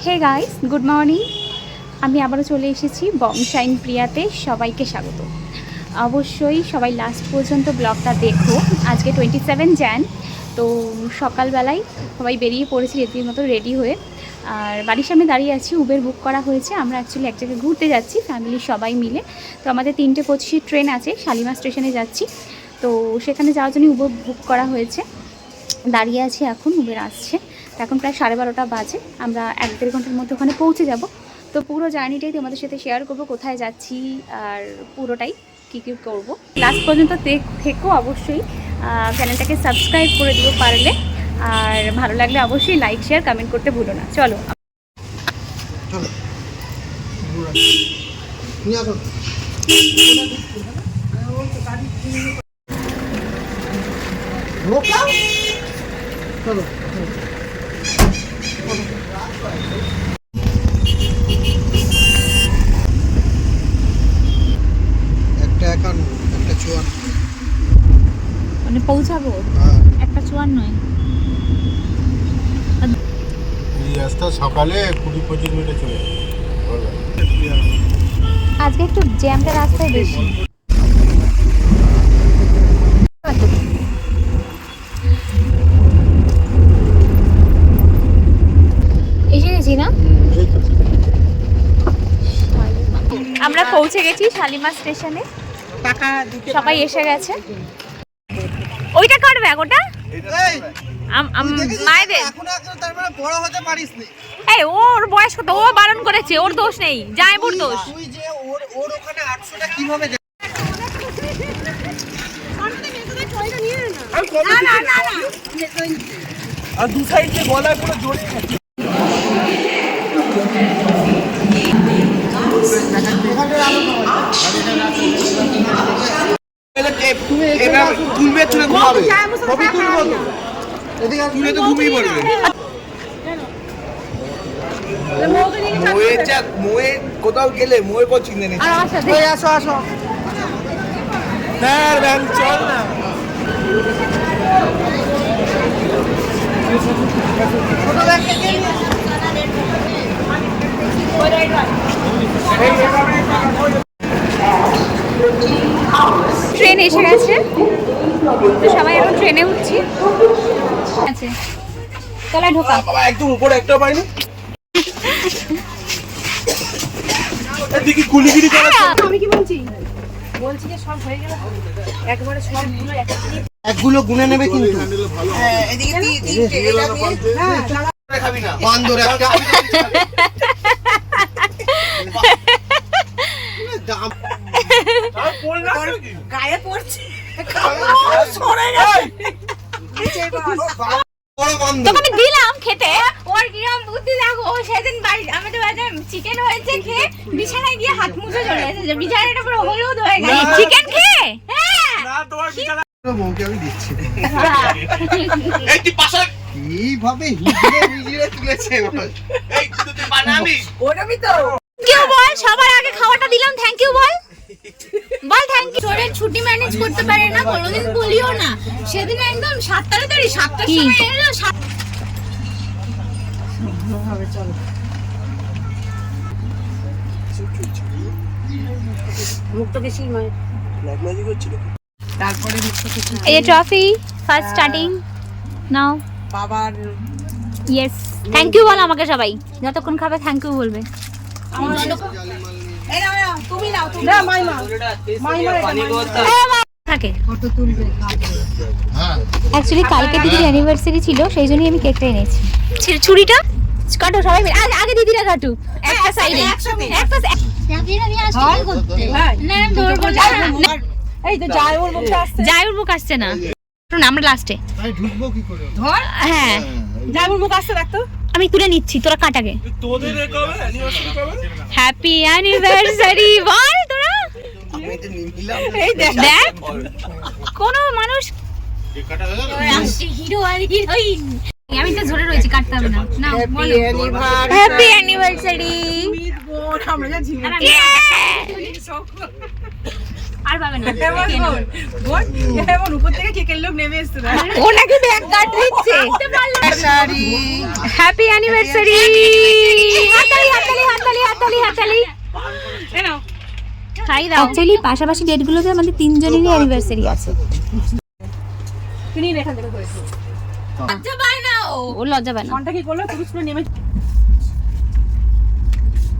Hey guys, good morning. আমি আবারও চলে এসেছি বংশাইন প্রিয়াতে। সবাইকে স্বাগত। অবশ্যই সবাই লাস্ট পর্যন্ত ব্লগটা দেখো। আজকে 27 jan, তো সকালবেলায় সবাই বেরিয়ে পড়েছি রীতিমতো রেডি হয়ে। আর বাড়ির সামনে দাঁড়িয়ে আছি, উবের বুক করা হয়েছে। আমরা অ্যাকচুয়ালি এক জায়গায় ঘুরতে যাচ্ছি ফ্যামিলির সবাই মিলে। তো আমাদের 3:25 ট্রেন আছে, শালিমার স্টেশনে যাচ্ছি। তো সেখানে যাওয়ার জন্য উবের বুক করা হয়েছে। দাঁড়িয়ে আছি, এখন উবের আসছে। এখন প্রায় 12:30 বাজে। আমরা 1-1.5 ঘন্টার মধ্যে ওখানে পৌঁছে যাব। তো পুরো জার্নিটাই তোমাদের সাথে শেয়ার করব, কোথায় যাচ্ছি আর পুরোটাই কী কী করবো। লাস্ট পর্যন্ত থেকো অবশ্যই। চ্যানেলটাকে সাবস্ক্রাইব করে দিও পারলে, আর ভালো লাগলে অবশ্যই লাইক শেয়ার কমেন্ট করতে ভুলো না। চলো মানে পৌঁছাবো 1:54। এই রাস্তা সকালে 20-25 মিনিটে চলে যাবে। আজকে একটু জ্যামটা রাস্তায় বেশি। এসে গেছি না? আমরা পৌঁছে গেছি শালিমার স্টেশনে। সবাই এসে গেছে। ওইটা কার ব্যাগ? ওটা মায়েদের। এই ওর বয়স কত? ও বারণ করেছে, ওর দোষ নেই, জামাইবুর দোষ। আর দু সাইড যে গলায় পুরো জড়িয়ে গেছে। তুলবে চলে ঘুমাবে, সবই তুলবো তো, এদিকে তুলে তো ঘুমিয়ে পড়বে। মোয়ে কোথাও গেলে মোয়ে পর চিনে নেই। আসো আসো, চল না। ট্রেন এসে গেছে, তো সবাই এখন ট্রেনে উঠছি। আছে তলায় ঢোকা, একদম উপরে একটা পাইনি। এদিকে কুলিগিরি করা। আমি কি বলছি যে সব হয়ে গেল, একবারে সবগুলো একগুলো গুনে নেবে কিন্তু। হ্যাঁ, এদিকে তিনটে, এটা দিয়ে হ্যাঁ খাবি না বান্দর একটা। গায়ে পড়ছে, সরে গেছে। তোকে দিলাম খেতে, ওর কিরম বুদ্ধি দেখো। সেদিন বাড়ি আমাদের বাড়িতে চিকেন হয়েছে, খেয়ে বিছানায় গিয়ে হাত মুছে চলে এসেছে। বিছানাটা পুরো হলুদ হয়ে গেছে চিকেন খেয়ে। হ্যাঁ না, তোমার বিছানা বউকে আমি দিচ্ছি। এই তুই পাশে কিভাবে হিজড়ে তুলেছে। এই তুই বানাবি ওরবি তো। থ্যাংক ইউ বল, সবার আগে খাওয়াটা দিলাম। থ্যাংক ইউ বল, বল থ্যাংক ইউ। তোরে ছুটি ম্যানেজ করতে পারে না, কোনোদিন বলিও না। সেদিন একদম 7টার সময় এলো। মুক্ত বেশি নয়, লাগলাজি করছিল। তারপরে মুক্ত কিছু এই যে ট্রফি ফার্স্ট স্টার্টিং নাও। বাবার ইয়েস, থ্যাংক ইউ বল আমাকে সবাই। যতক্ষণ খাবে থ্যাংক ইউ বলবে। এই নাও, তুমি নাও, তুমি না মাইমা থাকে। ফটো তুলবে। অ্যাকচুয়ালি কালকে দিদির অ্যানিভার্সারি ছিল, সেই জন্যই আমি কেকটা এনেছি। ছুরিটা কাটো সবাই মিলে। আগে দিদিরা কাটুক একটা সাইডে, একটা এই তো জায়ুর মুখটা আসছে, জায়ুর মুখ আসছে না, আমরা লাস্টে ঢুকবো কি করে? ধর হ্যাঁ জায়ুর মুখ আসছে, দেখ তো। আমি তুলে নিচ্ছি, তোরা কাটাগে। তোদের কবে অ্যানিভার্সারি কবে? হ্যাপি অ্যানিভার্সারি বল তোরা। আমি তো নিলাম। এই দেখ দেখ কোন মানুষ কেক কাটা হয়ে গেল। হিরো আর হিরোইন। আমি তো ধরে রয়েছি, কাটতে হবে না। না বলো অ্যানিভার্সারি, হ্যাপি অ্যানিভার্সারি। মিট বোন, আমরা যা ঝিমি। আর পাবে না এমন উপর থেকে কেকের লোক নেমে এসছে না ও নাকি ব্যাগ কাট দিচ্ছে শাড়ি হ্যাপি অ্যানিভার্সারি হাততালি হাততালি হাততালি হাততালি হাততালি এই নাও খাই দাও অ্যাকচুয়ালি পাশাপাশি ডেটগুলোতে আমাদের তিনজনেরই অ্যানিভার্সারি আছে তুমি এখান থেকে করেছো লজ্জা পায় না ও লজ্জা পায় না ফোনটা কি করলো পুরুষ পুরো নেমে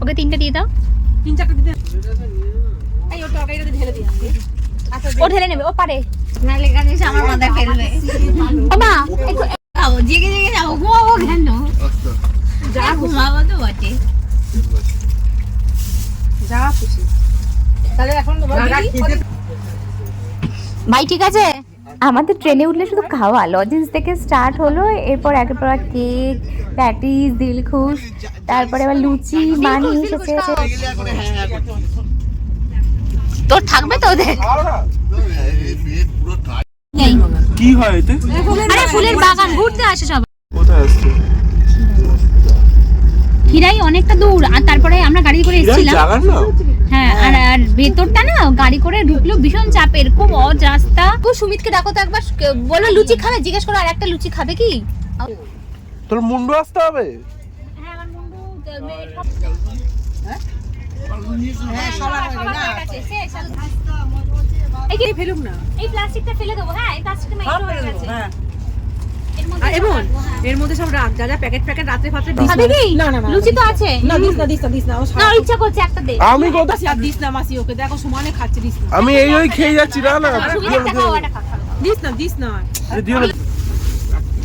ওকে তিনটা দিয়ে দাও 3-4টা দিতে এই ওটা তরকারিটা ঢেলে দিই আচ্ছা ও ঢেলে নেবে ও পারে নাহলে কাজে আমার মাথায় ফেলবে ও মা একটু খাবো জেগে জেগে যাবো ঘুমাবো কেন যা ঘুমাবো তো বটে যা খুশি তাহলে এখন ভাই ঠিক আছে আমাদের ট্রেনে উঠলে শুধু খাওয়া লজেন্স থেকে স্টার্ট হলো এরপর একের পর এক কেক প্যাটিস দিলখুশ তারপরে আবার লুচি মানি এসেছে তোর থাকবে তো ওদের কি হয় এতে আরে ফুলের বাগান ঘুরতে আসে সব কোথায় আসছে হিরাই অনেকটা দূর আর তারপরে আমরা গাড়ি করে এসেছিলাম জাগার না হ্যাঁ আর ভেতরটা না গাড়ি করে ঢুকলো ভীষণ চাপের খুব অজ রাস্তা ও সুমিতকে ডাকো তো একবার বলো লুচি খাবে জিজ্ঞেস করো আর একটা লুচি খাবে কি তোর মুন্ডু আসতে হবে হ্যাঁ আমার মুন্ডু এই ফেলুক না এই প্লাস্টিকটা ফেলে দেবো হ্যাঁ এই প্লাস্টিকটা মাইক্রো হয়ে গেছে হ্যাঁ এর মধ্যে আর এবং এর মধ্যে সব রাত যা যা প্যাকেট রাত্রে ফাত্রে দিস খাবে কি না না না লুচি তো আছে না দিস না ও না ওর ইচ্ছা করছে একটা দে আমি কোথায় আর দিস না মাসি ওকে দেখো সমানে খাচ্ছে দিস না আমি এই খেয়ে যাচ্ছি না না সুমিতটা খাও এটা খা দিস না দিও না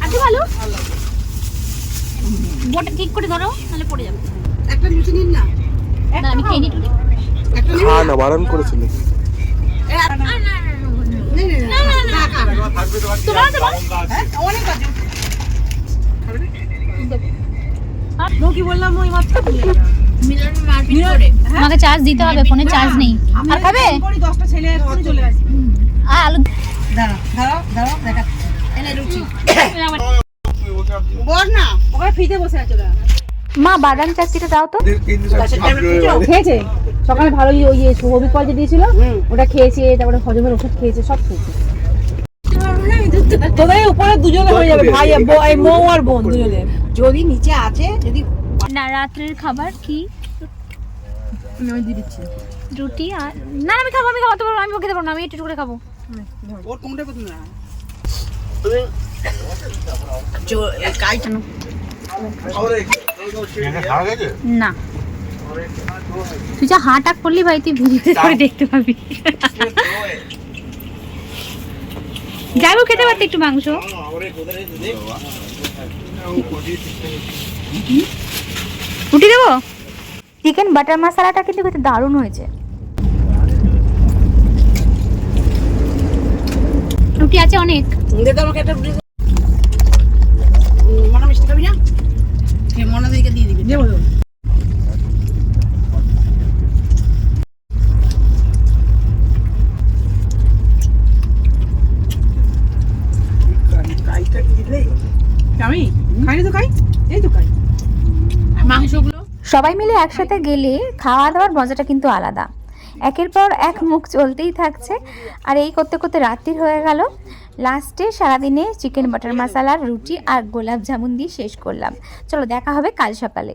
আচ্ছা ভালো বোটা ঠিক করে ধরো তাহলে পড়ে যাবে একটা লুচি নিন না না আমি খেয়ে নিই খা না বারণ করেছিল তোমার দেবো অনেক আছে মো কি বললাম ওই মাত্র মিলন মারপিট করে আমাকে চার্জ দিতে হবে ফোনে চার্জ নেই আর খাবে করি 10টা ছেলে এক্ষুনি চলে আসে আর আলু দাঁড়াও দেখা এনে লুচি বস না ওখানে ফ্রিতে বসে আছে ওরা মা বাদাম চাচিটা দাও তো খেয়েছে সকালে ভালো ওই সৌভিক কল যে দিয়েছিল ওটা খেয়েছে তারপরে হজমের ওষুধ খেয়েছে সব খেয়েছে তোদের উপরে দুজনে হয়ে যাবে ভাই মৌ আর বোন দুজনে যদি নিচে আছে যদি না রাত্রের খাবার কি আমি দিয়ে দিচ্ছি রুটি আর না আমি খাবো তোমার আমি খেতে পারবো না আমি একটু করে খাবো ওর কোনটা কথা না না তুই যা হাঁটা করলি ভাই তুই ভিডিওতে করে দেখতে পাবি যাবো খেতে পারতে একটু মাংস রুটি দেবো চিকেন বাটার মশলাটা কিন্তু খেতে দারুণ হয়েছে রুটি আছে অনেক আমাকে একটা রুটি মনে মিষ্টি খাবি না মনে দিকে দিয়ে দিবি দেবো আমি খাইনি তো খাই এই তো খাই মাংসগুলো সবাই মিলে একসাথে গেলে খাওয়া দাওয়ার মজাটা কিন্তু আলাদা একের পর এক মুখ চলতেই থাকছে আর এই করতে করতে রাত্রির হয়ে গেল লাস্টে সারাদিনে চিকেন বাটার মশলা রুটি আর গোলাপ জামুন দিয়ে শেষ করলাম চলো দেখা হবে কাল সকালে